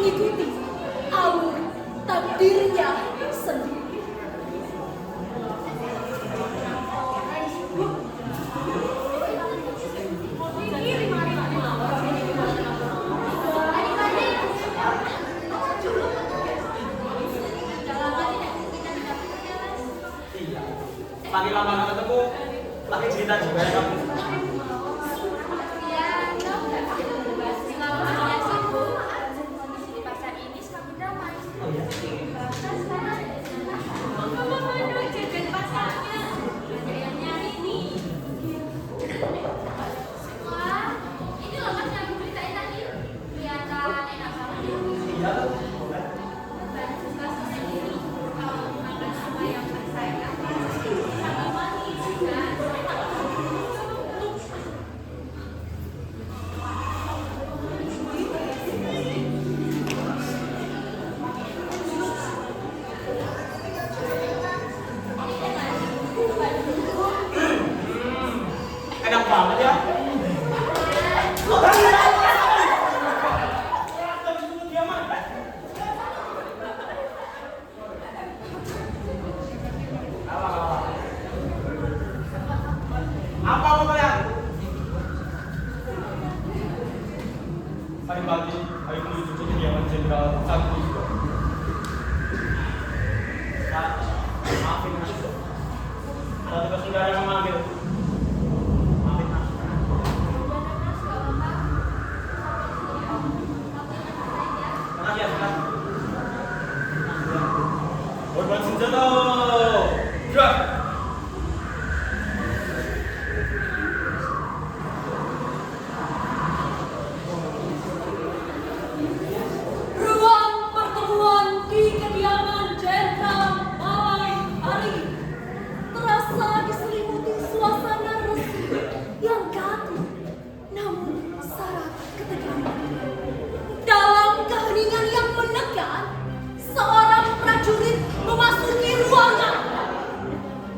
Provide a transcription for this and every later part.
mengikuti alur takdirnya sendiri. Makin lama nggak ketemu, makin cerita juga ya kamu. Enak banget ya. Apa mau kalian? Tadi pagi, ayo menuju ke kediaman Jenderal Satu juga. Maafin mas. Kalau tugas saudara yang memanggil. Korban senjata, gerak! Ruang pertemuan di kediaman Jenderal malam hari terasa diselimuti suasana resmi yang gaduh, namun syarat ketegangan. Dalam keheningan yang menekan, seorang prajurit memasuki ruangan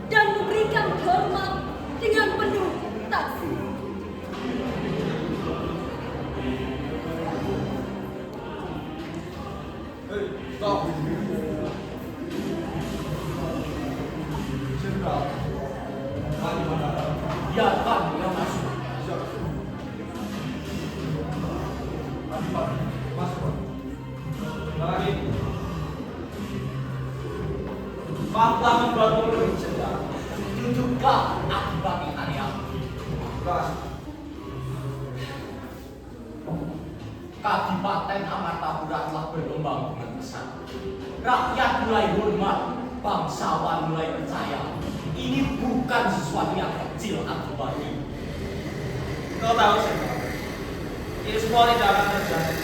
dan memberikan hormat dengan penuh takzim. Stop. Jenderal, mari mana? Biarkan dia masuk. Masuk. Lagi. Pantang membantu berbicara. Tunjukkan akibat area. Gas. Kadipaten Amartapura telah berkembang dengan pesat. Rakyat mulai hormat, bangsawan mulai percaya. Ini bukan sesuatu yang kecil atau baik. Kau tahu sih, ini semua tidak akan terjadi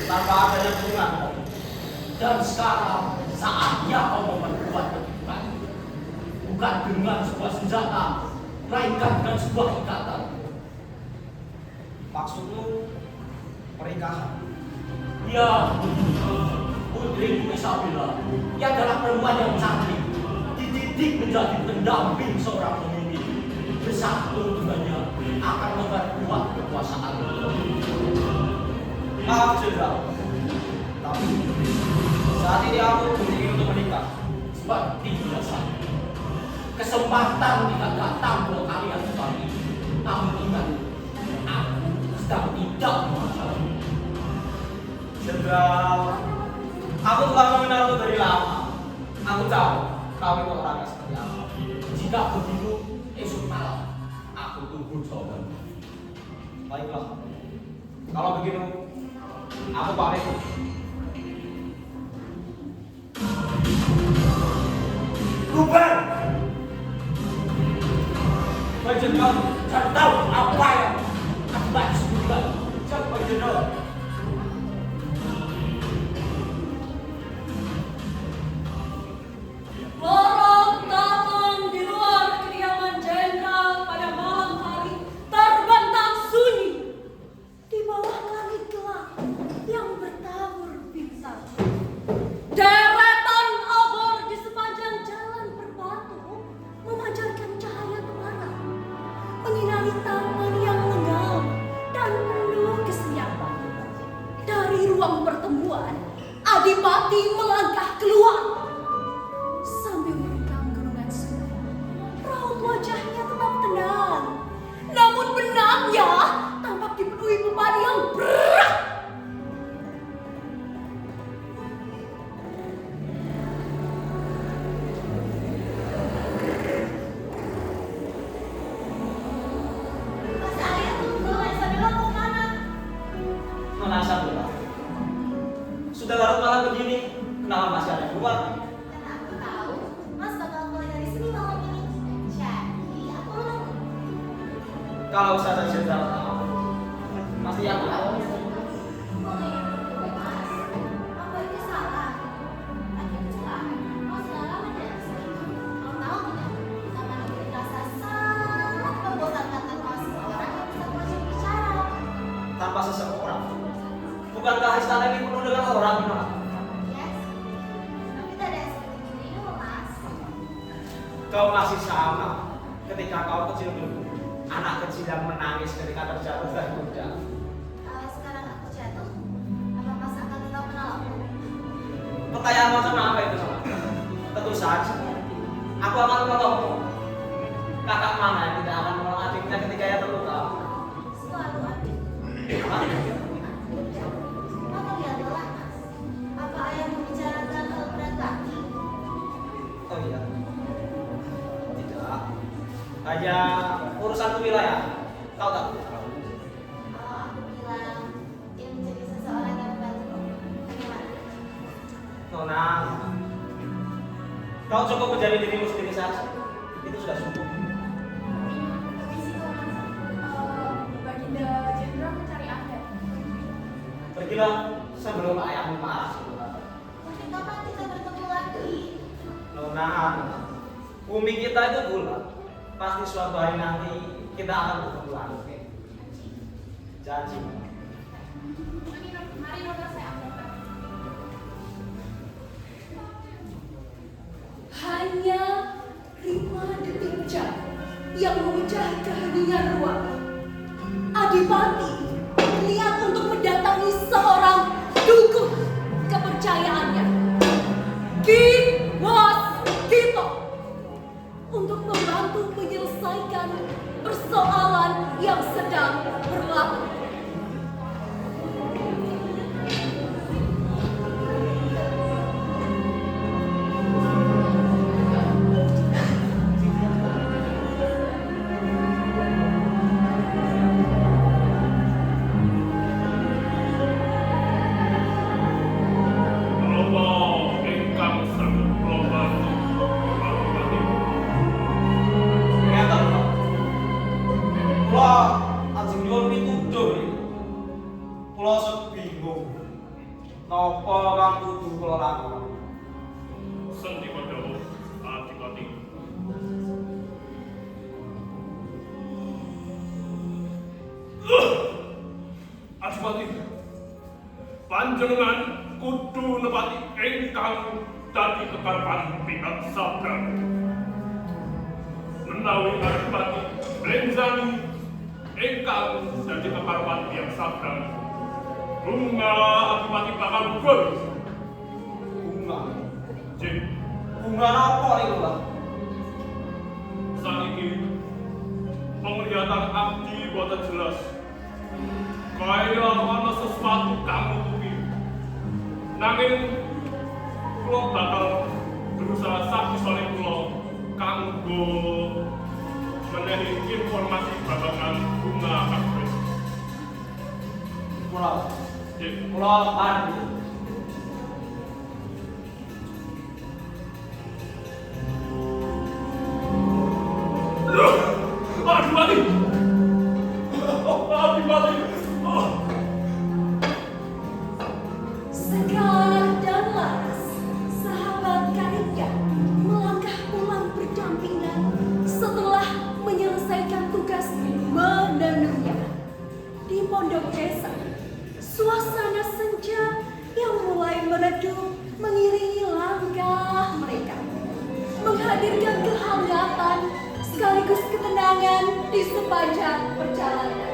tanpa adanya dukungan. Dan sekarang saatnya kau memperkuat kedudukan. Bukan dengan sebuah senjata, melainkan dengan sebuah ikatan. Maksudmu pernikahan? Ya, Putri Isabella, ia adalah perempuan yang cantik, dididik menjadi pendamping seorang pemimpin. Bersatu dengannya akan memperkuat kekuasaan. Maaf Jenderal, tapi saat ini aku ingin untuk menikah. Seperti biasa, kesempatan tidak datang buat kalian kembali. Namun ingat, aku sedang tidak mengajar. Jenderal, aku telah mengenalmu dari lama. Aku tahu kau itu orangnya seperti apa. Jika begitu, esok malam aku tunggu jawaban. Baiklah, kalau begitu aku pamit. Bubar! Baik Jenderal, saya tahu apa yang akibat sebulan. Saya Baik Jenderal. Lorong taman di luar kediaman Jenderal pada malam hari terbentang sunyi di bawah langit gelap yang bertabur bintang. Deretan obor di sepanjang jalan berbatu memancarkan cahaya temaram, menyinari taman yang Adipati melangkah keluar sambil memegang gulungan sungai. Raut wajahnya tetap tenang, namun benaknya tampak dipenuhi beban yang berat. Mas Arya tunggu, Isabella mau kemana? Nona Isabella, sudah larut malam begini, kenapa masih ada keluar? Karena aku tahu Mas bakal mulai dari sini malam ini. Jadi aku menunggu. Kalau Ustazah Jenderal tahu, pasti aku tahu. Boleh menunggu, Mas. Apa itu salah? Ada kecelakaan. Mas sudah lama dari sini. Mau tahu tidak? Sama negeri rasa sangat membosankan tanpa seseorang yang bisa mengajak bicara. Tanpa seseorang. Bukankah istana ini penuh dengan orang, Nona? Yes. Tapi tidak ada yang seperti dirimu, Mas. Kau masih sama ketika kau kecil dulu. Anak kecil yang menangis ketika terjatuh dari kuda. Kalau sekarang aku jatuh, apa Mas akan tetap menolongku? Pertanyaan macam apa itu, Nona? Tentu saja. Aku akan menolongmu. Kakak mana yang tidak akan menolong adiknya ketika ia terluka? Suatu adik. Apa? Maka lihatlah, Mas. Apa ayah membicarakan hal berat lagi? Oh iya. Tidak. Hanya urusan wilayah. Kau tahu? Kalau aku bilang dia menjadi seseorang yang membantu, bagaimana? Nona, kau cukup menjadi dirimu sendiri saja. Itu sudah cukup. Baginda Jenderal mencari Anda. Pergilah sebelum ayahmu marah. Tapi kapan kita bertemu lagi? Nona, bumi kita itu bulat. Pasti suatu hari nanti kita akan bertemu lagi. Janji. Mari Nona saya antarkan. Hanya 5 detik jam yang memecah keheningan ruang. Adipati berniat untuk mendatangi seorang dukun kepercayaannya, Ki Waskito, untuk membantu menyelesaikan persoalan yang sedang berlaku. Romo ingkang saged kula bantu. Ngeten, Pak. Kula ajeng nyuwun pituduh iki. Kula sebingung. Napa kang kudu kula lakoni? Sendi Pandhawa, Adipati. Adipati, panjenengan kudu nepati ingkang dadi kekarepan pihak sabda. Menawi Adipati blenjani ingkang dadi kekarepan pihak sabda, bunga Adipati bakal gugur. Bunga. Jin, Bunga apa niku, Pak? saniki penglihatan abdi boten jelas. Kaya ana sesuatu kang nutupi. Nanging kula bakal berusaha sakwisane kula kanggo menehi informasi babagan bunga kabeh. Kula. Jin, Kula pandi. Adipati! Adipati! Sekar dan Laras, sahabat karibnya, melangkah pulang berdampingan setelah menyelesaikan tugas menenunnya. Di pondok desa, suasana senja yang mulai meredup mengiringi langkah mereka, menghadirkan kehangatan sekaligus ketenangan di sepanjang perjalanan.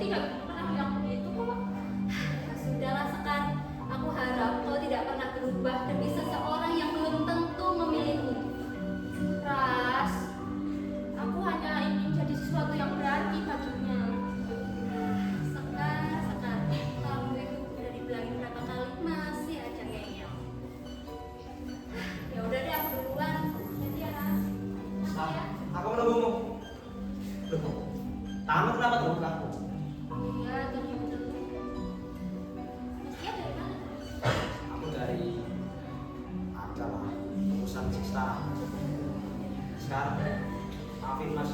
tidak pernah bilang begitu kok. Sudahlah Sekar, aku harap kau tidak pernah berubah demi seseorang yang belum tentu memilihmu. Ras, aku hanya ingin jadi sesuatu yang berarti baginya. Sekar, kamu itu udah dibilangin berapa kali masih aja ngeyel. Ya udah deh, aku duluan. Jadi ya, Ras. Makasih ya. Aku menunggumu. Loh, tanganmu kenapa terluka? Iya, tunggu dulu. Masnya dari mana? Aku dari acara urusan Sistara. Sekarang, maafin Mas.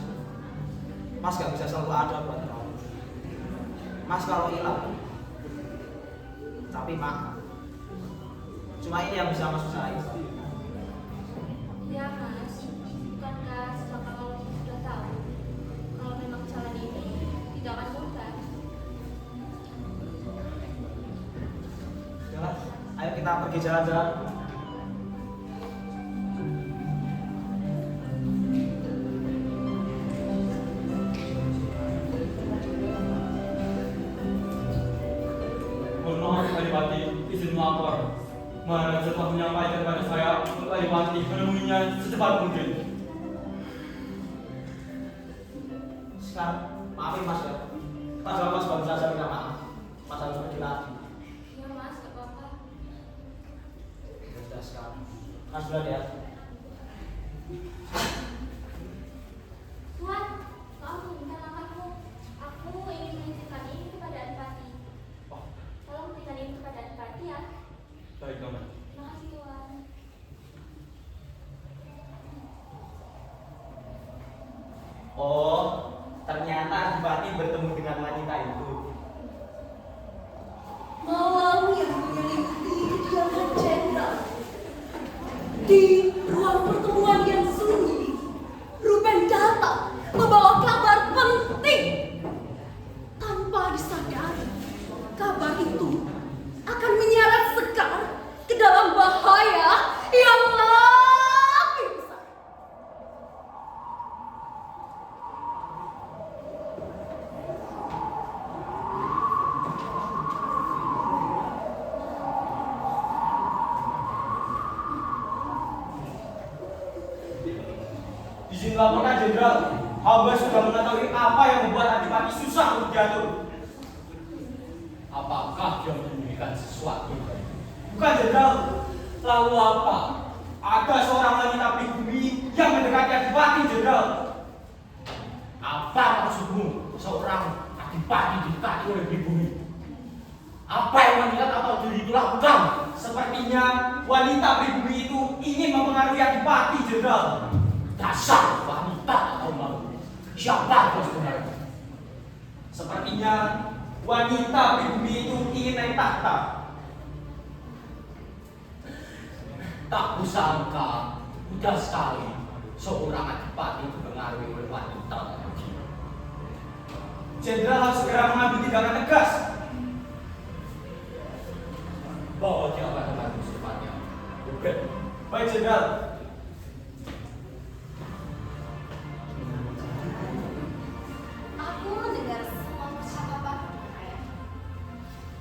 Mas gak bisa selalu ada buat kamu. Mas kalau hilang, tapi maaf. Cuma ini yang bisa Mas usahain. Iya Mas, bukankah sejak awal sudah tahu kalau memang jalan ini tidak akan mudah? Jalan, ayo kita pergi jalan-jalan. Mohon maaf Adipati, izin melapor. Maharaja telah menyampaikan pada saya untuk Adipati menemuinya secepat mungkin. Sekarang, maafin Mas ya. Padahal Mas baru saja minta maaf. Mas harus pergi lagi. Iya Mas, gak apa-apa. Ya sudah sekarang. Mas duluan ya. Tuan, tolong tunggukan langkahmu. Aku ingin menitipkan ini kepada Adipati. Oh, Tolong berikan ini kepada Adipati ya. baik Nona. Terima kasih Tuan. Oh, ternyata Adipati bertemu dengan wanita itu. Malam yang menyelimuti kediaman jenderal. Di ruang pertemuan yang sunyi, Ruben datang membawa kabar penting. Tanpa disadari, kabar itu akan menyeret Sekar ke dalam bahaya yang lebih besar. Izin laporkan Jenderal, hamba sudah mengetahui apa yang membuat Adipati susah untuk diatur. Apakah dia menyembunyikan sesuatu? Bukan Jenderal, Lalu apa? ada seorang wanita pribumi yang mendekati Adipati Jenderal. Apa maksudmu? Seorang Adipati didekati oleh pribumi. Apa yang melihat atau diri itu lakukan? Sepertinya wanita pribumi itu ingin mempengaruhi Adipati Jenderal. Dasar wanita atau malu. Siapa kau sebenarnya? Sepertinya wanita pribumi itu ingin naik tahta. Tak kusangka, mudah sekali seorang Adipati dipengaruhi oleh wanita. Jenderal harus segera mengambil tindakan tegas. Bawa dia ke tempatmu secepatnya. Oke. Baik Jenderal. Aku mendengar semua percakapan ayah.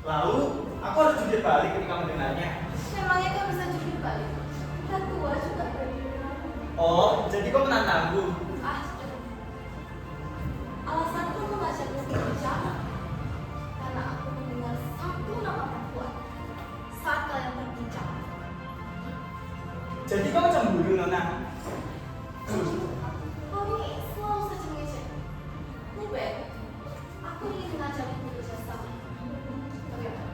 Lalu, aku harus jujur balik ketika mendengarnya. Memangnya kau bisa jujur balik? Kita tua juga berbeda. Oh, jadi kau menantangku. Ah, sudah. Alasanku mengajakmu berbicara karena aku mendengar satu nama perempuan saat kalian berbincang. Jadi kau cemburu, Nona. Kau ini selalu saja mengejek. Ruben, aku ingin mengajakmu bekerjasama. Bagaimana?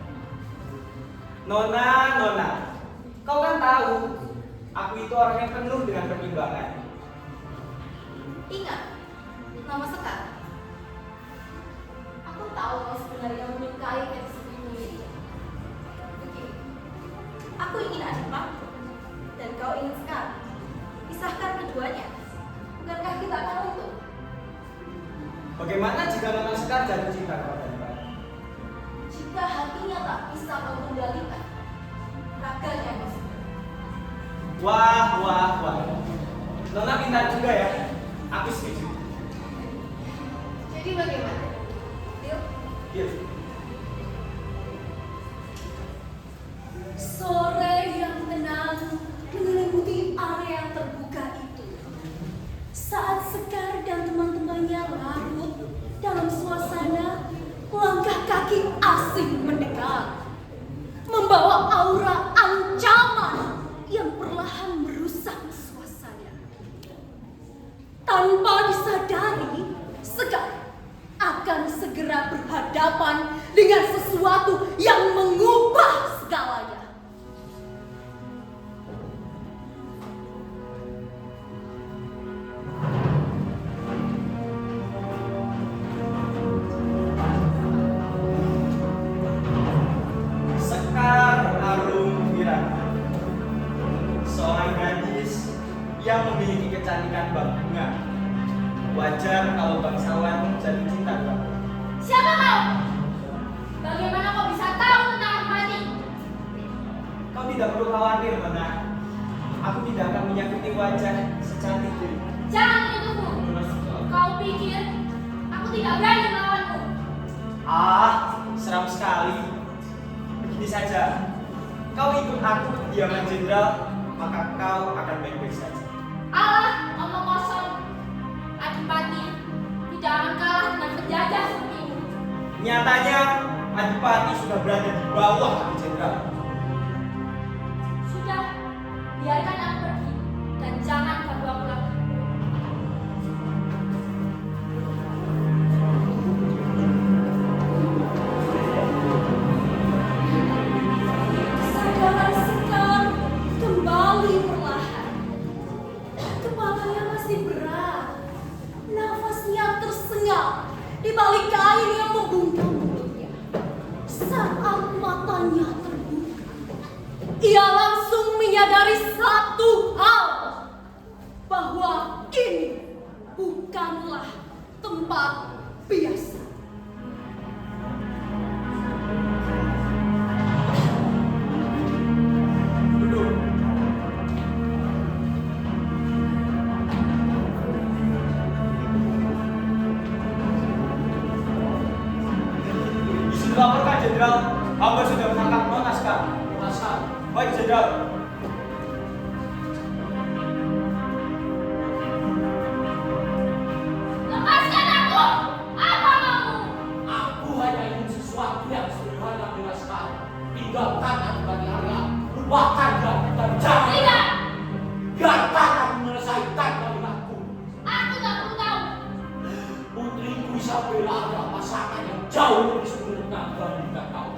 Nona, kau kan tahu, aku itu orang yang penuh dengan pertimbangan. Ingat, nama Sekar. Aku tahu kau sebenarnya menyukai gadis ini. Begini, aku ingin Adipati dan kau ingin Sekar. Pisahkan keduanya. Bukankah kita akan untung? Bagaimana jika Nona Sekar jatuh cinta kepada Adipati? Jika hatinya tak bisa kau kendalikan, raganya bisa. Wah. Nona pintar juga ya. Aku setuju. Jadi bagaimana? Deal? Iya. Sore yang tenang menyelimuti area terbuka itu. Saat Sekar dan teman-temannya larut dalam suasana, langkah kaki asing mendekat, membawa aura ancaman yang perlahan merusak suasana. Tanpa disadari, Sekar akan segera berhadapan dengan sesuatu yang mengubah segalanya. Sekar Arum Wirata, seorang gadis yang memiliki kecantikan bak bunga. Wajar kalau bangsawan jadi cinta bak. Siapa kau? Bagaimana kau bisa tahu tentang Adipati? Kau tidak perlu khawatir, Nona. Aku tidak akan menyakiti wajah secantik diri. Jangan menyentuhku. Kau pikir aku tidak berani melawanmu? Ah, seram sekali. Begini saja, kau ikut aku ke kediaman jenderal, maka kau akan baik-baik saja. Allah, omong kosong. Adipati tidak akan kalah dengan penjajah seperti ini. Nyatanya, Adipati sudah berada di bawah kaki jenderal. Sudah, biarkan aku pergi dan jangan ganggu aku lagi. Kesadaran Sekar kembali perlahan. Kepalanya masih berat. Nafasnya tersengal di balik kain yang membungkam mulutnya. Saat matanya terbuka, ia langsung menyadari satu hal, bahwa ini bukanlah tempat biasa. Duduk. Disuruh laporkan, Jenderal. Hamba sudah menangkap Nona Sekar. Pasal. Baik, Jenderal. Lepaskan aku! Apa maumu? Aku hanya ingin sesuatu yang sederhana dengan sekali. Tinggalkan Adipati Arya. Lupakan dia dan jangan. Tidak! Biarkan aku menyelesaikan kalimatku. Aku tak perlu tahu. Putriku Isabella adalah pasangan yang jauh lebih sempurna dibandingkan kau.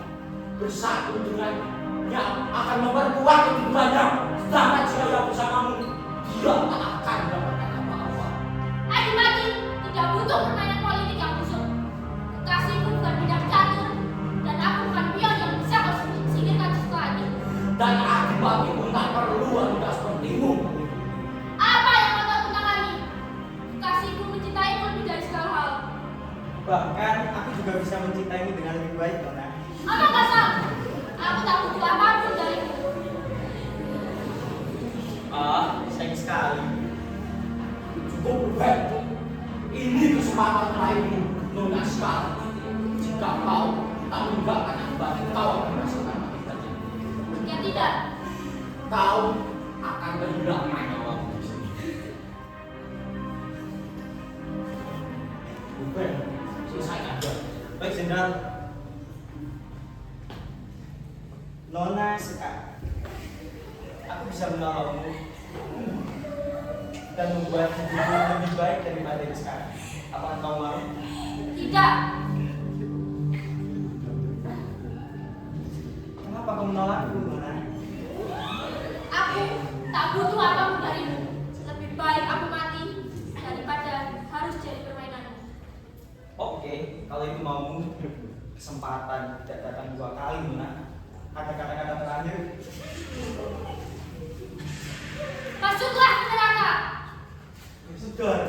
Bersatu dengannya akan memperkuat kedudukannya. Sedangkan jika ia bersamamu, dia tak akan mendapatkan apa-apa. Adipati tidak butuh permainan politik yang busuk. Kekasihku bukan bidang catur, dan aku bukan pion yang bisa kau singkirkan setelah ini. Dan Adipati pun tak perlu wanita sepertimu. Apa yang kau tahu tentang kami? Kekasihku mencintaiku lebih dari segala hal. Bahkan aku juga bisa mencintaimu dengan lebih baik, Nona. Apa kasar? Aku tak butuh apapun darimu. Ah, sayang sekali. Cukup baik. Ini kesempatan terakhirmu, Nona Sekar. Jika kau tak meninggalkan Adipati, kau akan merasakan mati saja. Ya tidak. Kau akan kehilangan nyawamu di sini. Bukan, selesaikan aja. Baik, Jenderal. Nona Sekar, aku bisa menolongmu dan membuat hidupmu lebih baik daripada yang sekarang. Apakah kau mau? Tidak. Kenapa kau menolakku, Nona? Aku tak butuh apapun darimu. Lebih baik aku mati daripada harus jadi permainanmu. Oke, kalau itu maumu, kesempatan tidak datang dua kali, Nona. Ada kata-kata terakhir. Masuklah ke neraka. Sudah.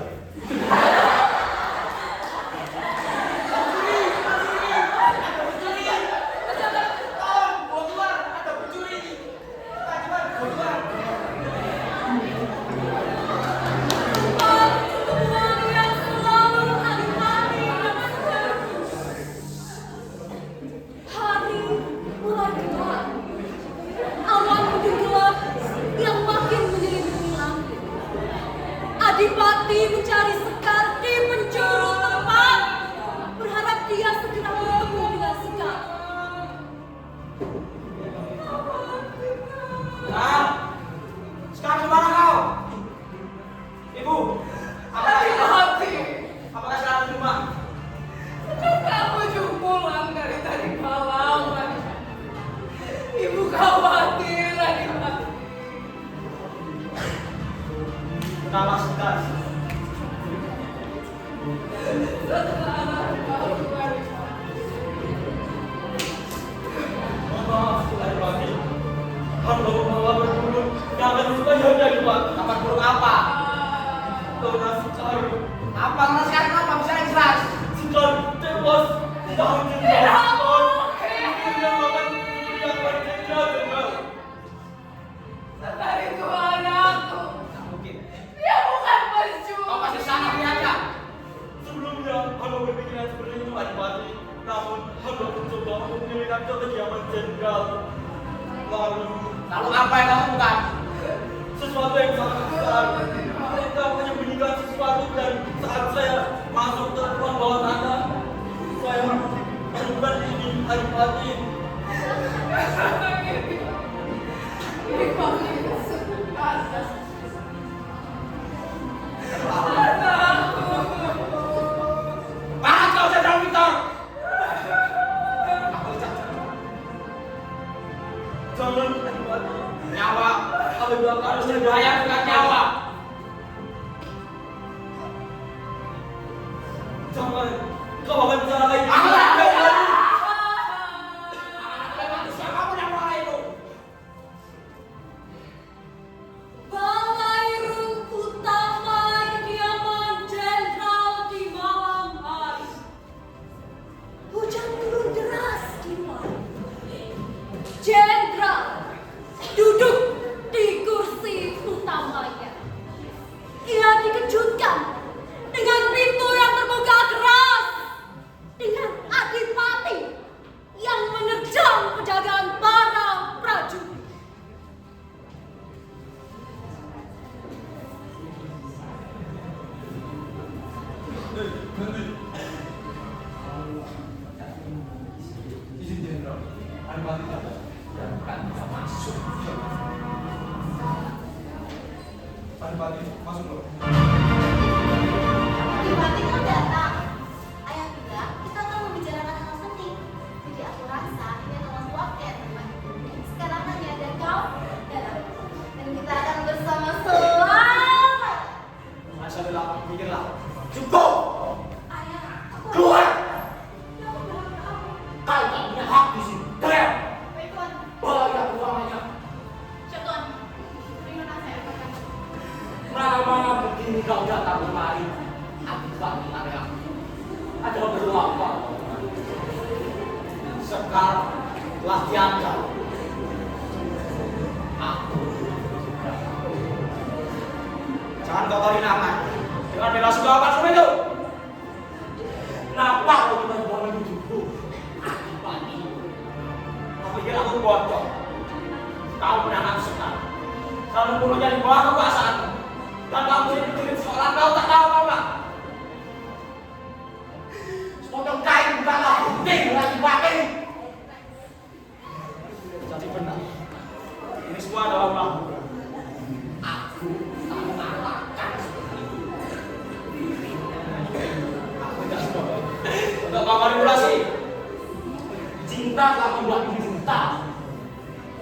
dari kamar burung apa? Karena Sekar. Apa karena Sekar apa? Bisa yang jelas. Sekar tewas di tahun jenderal. Dia makan yang berjenderal jenderal. Sekar itu anakku. Tak mungkin. Dia bukan pencuri. Kau pasti salah lihatnya. Sebelumnya, hamba berpikiran seperti itu Adipati. Namun, hamba mencoba untuk menyelidiki ke kediaman jenderal. Lalu apa yang kamu lakukan? Sesuatu yang sangat besar. Mereka menyembunyikan sesuatu dan saat saya masuk ke ruang bawah tanah, saya menemukan ini Adipati. Pahat kau Jenderal Victor! Jangan Adipati. Nyawa, apabila kau harus berbahaya dengan nyawa. Jangan, kau akan bicara lagi. Aku tak ada lagi. Siapa yang mulai itu? Balai Rung utama kediaman jenderal di malam hari. Hujan turun deras di malam. Jenderal duduk di kursi utamanya. Ia dikejutkan dengan pintu yang terbuka keras, dengan Adipati yang menerjang penjagaan para prajurit. Izin Jenderal, Adipati bukan bisa masuk. Adipati, masuk loh. Adipati kan datang. Ayah bilang kita akan membicarakan hal penting. Jadi aku rasa ini adalah waktu yang tepat. Sekarang hanya ada kau dan aku. Dan kita akan bersama selama. Masya Allah, pikirlah. Cukup! Ayah, aku Keluar! Ya, aku bilang ke kamu. Kau tak punya hak di sini. Teriak! Baik, Tuan. Bawa ruangannya. Siap, Tuan. Terima kasih, Tuan. Mana begini kau datang kemari? Adipati area. Ada perlu apa? Sekar telah diangkat. Aku. Jangan kotori nama. Dengan bela sungkawa semua itu. Kenapa kau tiba-tiba menunjukku? Adipati. Kau pikir aku bodoh? Kau menanam Sekar. Kau membunuhnya di bawah kekuasaanmu. Dan kamu dipikirin seolah kau tak tahu apa. Sepotong kain bukanlah gunting Adipati. Jadi benar. Ini semua adalah ulah. Aku tak mengatakan seperti itu. Aku tidak suka. Untuk kau manipulasi. Cinta tak membuat cinta.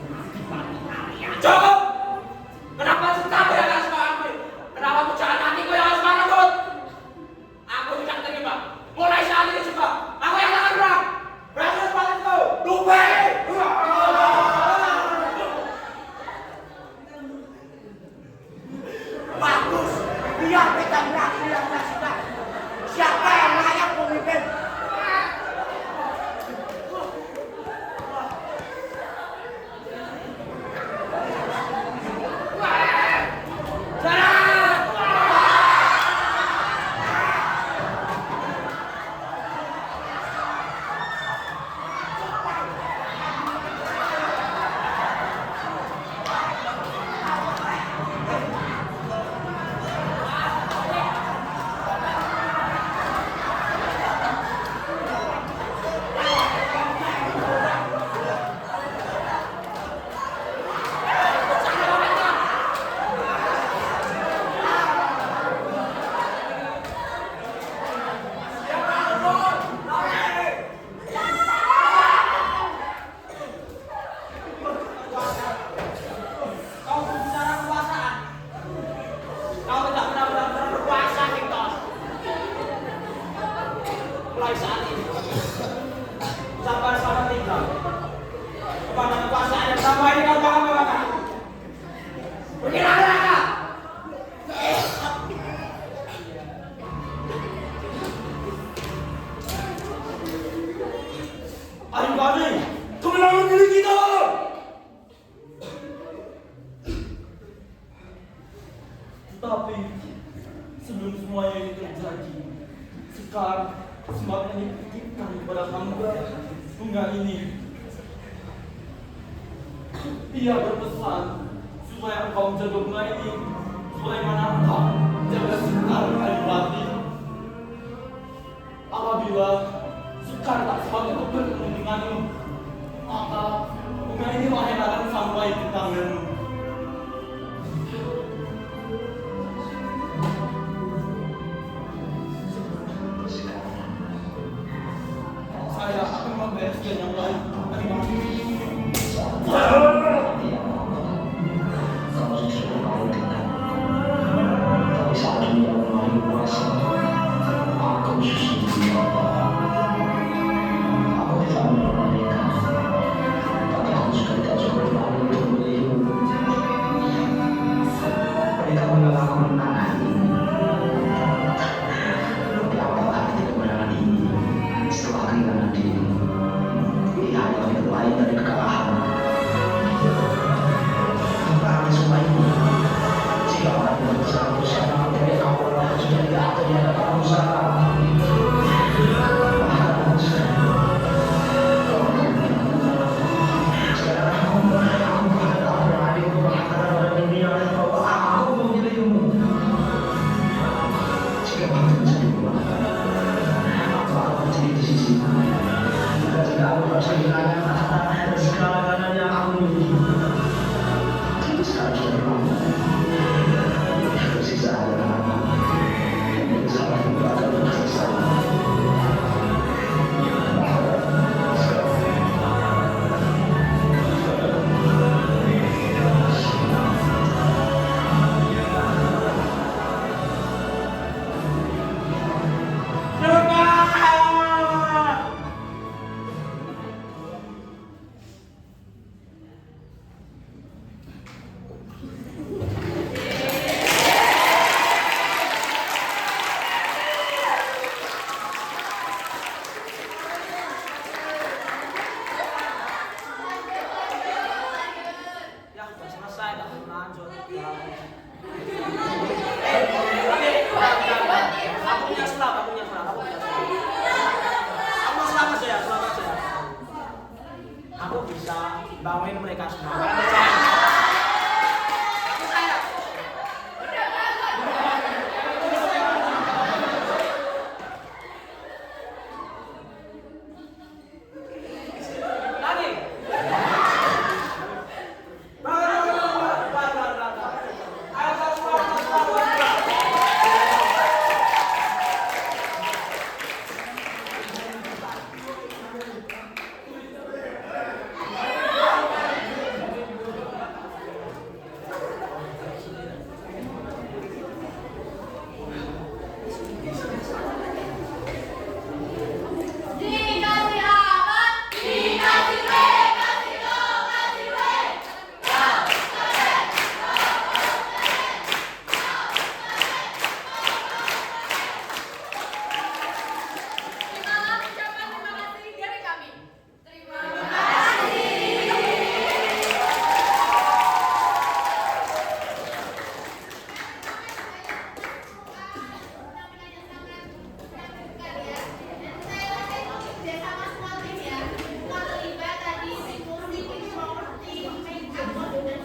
Adipati area. Cukup! Kenapa cinta yang harus kau ambil? Kenapa pujaan hatiku yang harus kau rebut? Aku tidak terima. Mulai saat ini juga, aku yang akan berang. Berani sepatuku. Lupa! Bagus! Biar kita berakhir yang menyaksikan. Siapa yang layak memimpin? Ayo kali, kemenangan milik kita. Tetapi sebelum semuanya itu terjadi, sekarang semakin dititipkan kepada hamba bunga ini. Ia berpesan supaya engkau menjaga bunga ini sebagaimana engkau menjaga Sekar Adipati. Apabila Sekar tak semakin bertemu denganmu, maka bunga ini lahir akan sampai di tanganmu. Saya akan membereskan yang lain. Terima kasih. Ya, sudah selesai, tak perlu lanjut. Aku punya surat. Aku selamat saja. Aku bisa bangunin mereka semua. Kalian percaya?